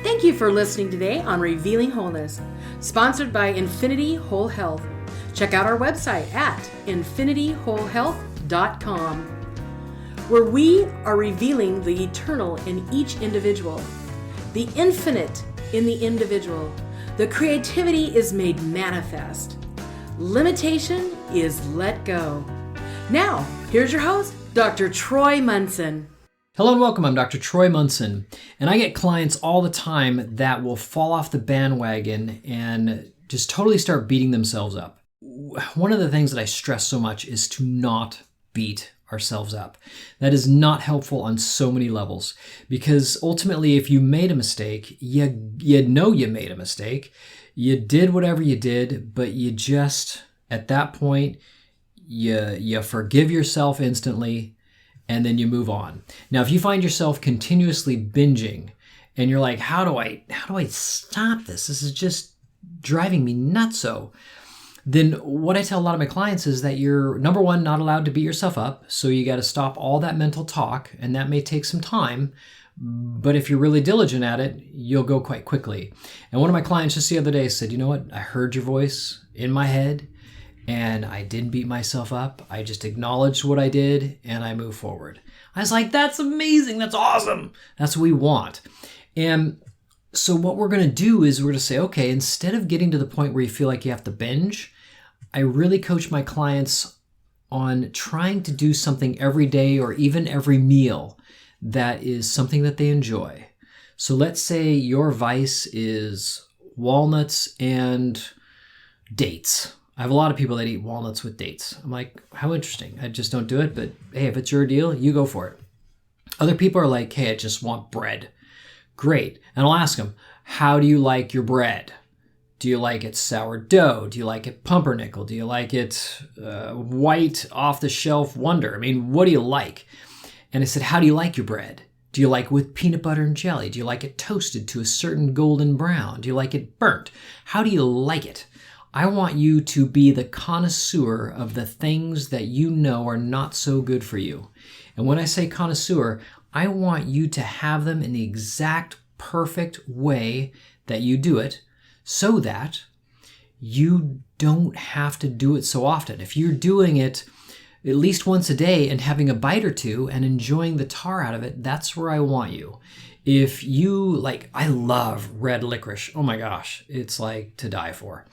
Thank you for listening today on Revealing Wholeness, sponsored by Infinity Whole Health. Check out our website at infinityWholeHealth.com, where we are revealing the eternal in each individual, the infinite in the individual. The creativity is made manifest. Limitation is let go. Now, here's your host, Dr. Troy Munson. Hello and welcome. I'm Dr. Troy Munson, and I get clients all the time that will fall off the bandwagon and just totally start beating themselves up. One of the things that I stress so much is to not beat ourselves up. That is not helpful on so many levels, because ultimately if you made a mistake, you know you made a mistake. You did whatever you did, but you just, at that point, you forgive yourself instantly, and then you move on. Now, if you find yourself continuously binging and you're like, how do I stop this? This is just driving me nutso. Then what I tell a lot of my clients is that you're, number one, not allowed to beat yourself up. So you got to stop all that mental talk, and that may take some time. But if you're really diligent at it, you'll go quite quickly. And one of my clients just the other day said, you know what? I heard your voice in my head, and I didn't beat myself up. I just acknowledged what I did and I moved forward. I was like, that's amazing. That's awesome. That's what we want. And so what we're going to do is we're going to say, okay, instead of getting to the point where you feel like you have to binge, I really coach my clients on trying to do something every day or even every meal that is something that they enjoy. So let's say your vice is walnuts and dates. I have a lot of people that eat walnuts with dates. I'm like, how interesting. I just don't do it, but hey, if it's your deal, you go for it. Other people are like, hey, I just want bread. Great. And I'll ask them, how do you like your bread? Do you like it sourdough? Do you like it pumpernickel? Do you like it white off-the-shelf Wonder? I mean, what do you like? And I said, how do you like your bread? Do you like it with peanut butter and jelly? Do you like it toasted to a certain golden brown? Do you like it burnt? How do you like it? I want you to be the connoisseur of the things that you know are not so good for you. And when I say connoisseur, I want you to have them in the exact perfect way that you do it, so that you don't have to do it so often. If you're doing it at least once a day and having a bite or two and enjoying the tar out of it, that's where I want you. If you like, I love red licorice. Oh my gosh, it's like to die for.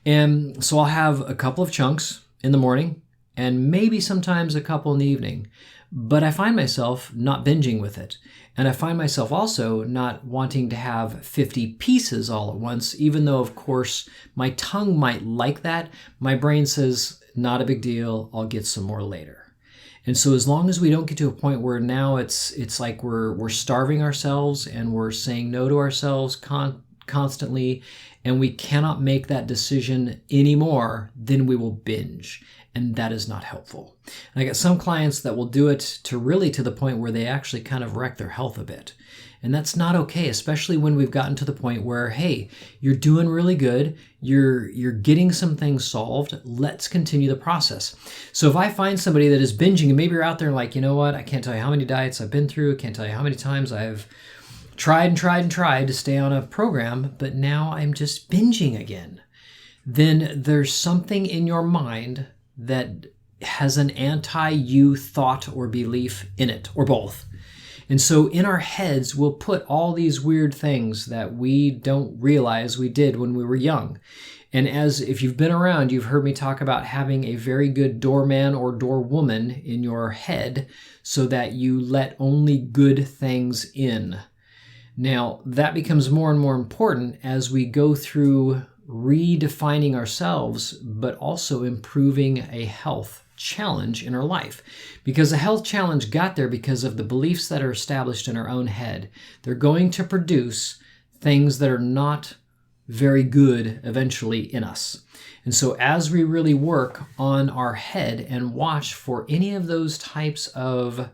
And so I'll have a couple of chunks in the morning and maybe sometimes a couple in the evening. But I find myself not binging with it. And I find myself also not wanting to have 50 pieces all at once, even though, of course, my tongue might like that. My brain says, not a big deal, I'll get some more later. And so as long as we don't get to a point where now it's like we're starving ourselves and we're saying no to ourselves constantly, and we cannot make that decision anymore, then we will binge. And that is not helpful. And I got some clients that will do it to the point where they actually kind of wreck their health a bit. And that's not okay, especially when we've gotten to the point where, hey, you're doing really good. You're getting some things solved. Let's continue the process. So if I find somebody that is binging, and maybe you're out there like, you know what, I can't tell you how many diets I've been through. I can't tell you how many times I've tried to stay on a program, but now I'm just binging again. Then there's something in your mind that has an anti-you thought or belief in it, or both. And so in our heads, we'll put all these weird things that we don't realize we did when we were young. And if you've been around, you've heard me talk about having a very good doorman or doorwoman in your head so that you let only good things in. Now, that becomes more and more important as we go through redefining ourselves, but also improving a health challenge in our life. Because a health challenge got there because of the beliefs that are established in our own head. They're going to produce things that are not very good eventually in us. And so as we really work on our head and watch for any of those types of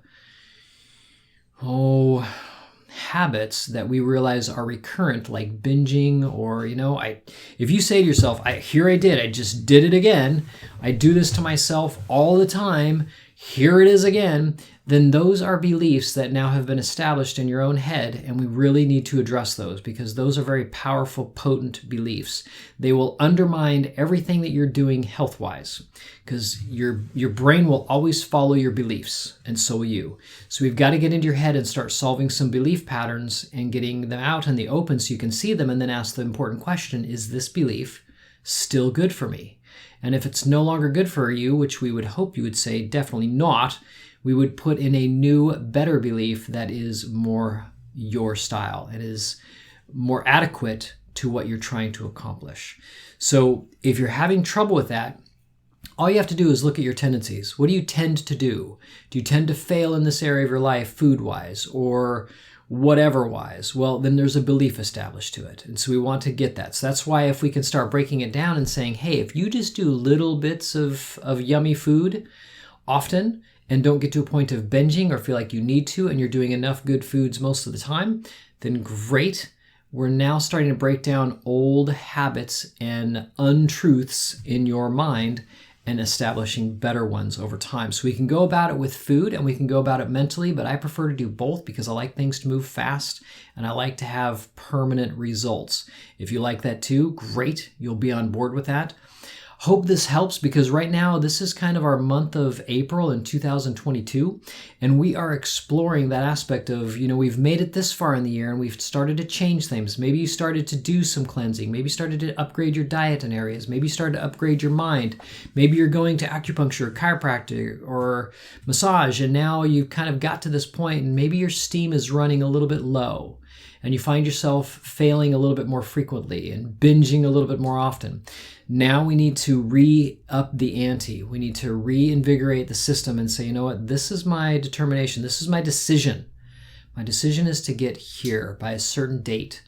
habits that we realize are recurrent, like binging, or, if you say to yourself, I just did it again. I do this to myself all the time. here it is again, then those are beliefs that now have been established in your own head, and we really need to address those because those are very powerful, potent beliefs. They will undermine everything that you're doing health-wise because your brain will always follow your beliefs, and so will you. So we've got to get into your head and start solving some belief patterns and getting them out in the open so you can see them and then ask the important question, is this belief still good for me? And if it's no longer good for you, which we would hope you would say definitely not, we would put in a new, better belief that is more your style. It is more adequate to what you're trying to accomplish. So if you're having trouble with that, all you have to do is look at your tendencies. What do you tend to do? Do you tend to fail in this area of your life food-wise or whatever-wise? Well, then there's a belief established to it. And so we want to get that. So that's why if we can start breaking it down and saying, hey, if you just do little bits of yummy food often and don't get to a point of binging or feel like you need to and you're doing enough good foods most of the time, then great. We're now starting to break down old habits and untruths in your mind and establishing better ones over time. So we can go about it with food and we can go about it mentally, but I prefer to do both because I like things to move fast and I like to have permanent results. If you like that too, great. You'll be on board with that. Hope this helps because right now this is kind of our month of April in 2022 and we are exploring that aspect of, we've made it this far in the year and we've started to change things. Maybe you started to do some cleansing. Maybe you started to upgrade your diet in areas. Maybe you started to upgrade your mind. Maybe you're going to acupuncture, chiropractic, or massage and now you've kind of got to this point and maybe your steam is running a little bit low and you find yourself failing a little bit more frequently and binging a little bit more often. Now we need to re-up the ante. We need to reinvigorate the system and say, you know what, this is my determination. This is my decision. My decision is to get here by a certain date.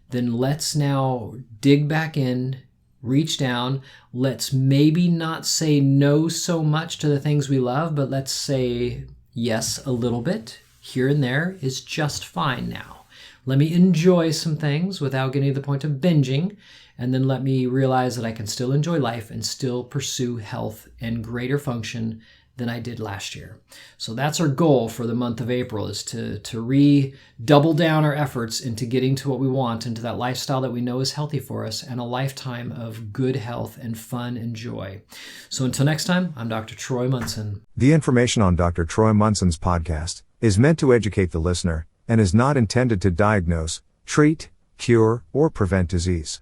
Then let's now dig back in, reach down. Let's maybe not say no so much to the things we love, but let's say yes a little bit. Here and there is just fine now. Let me enjoy some things without getting to the point of binging. And then let me realize that I can still enjoy life and still pursue health and greater function than I did last year. So that's our goal for the month of April, is to double down our efforts into getting to what we want, into that lifestyle that we know is healthy for us, and a lifetime of good health and fun and joy. So until next time, I'm Dr. Troy Munson. The information on Dr. Troy Munson's podcast is meant to educate the listener and is not intended to diagnose, treat, cure, or prevent disease.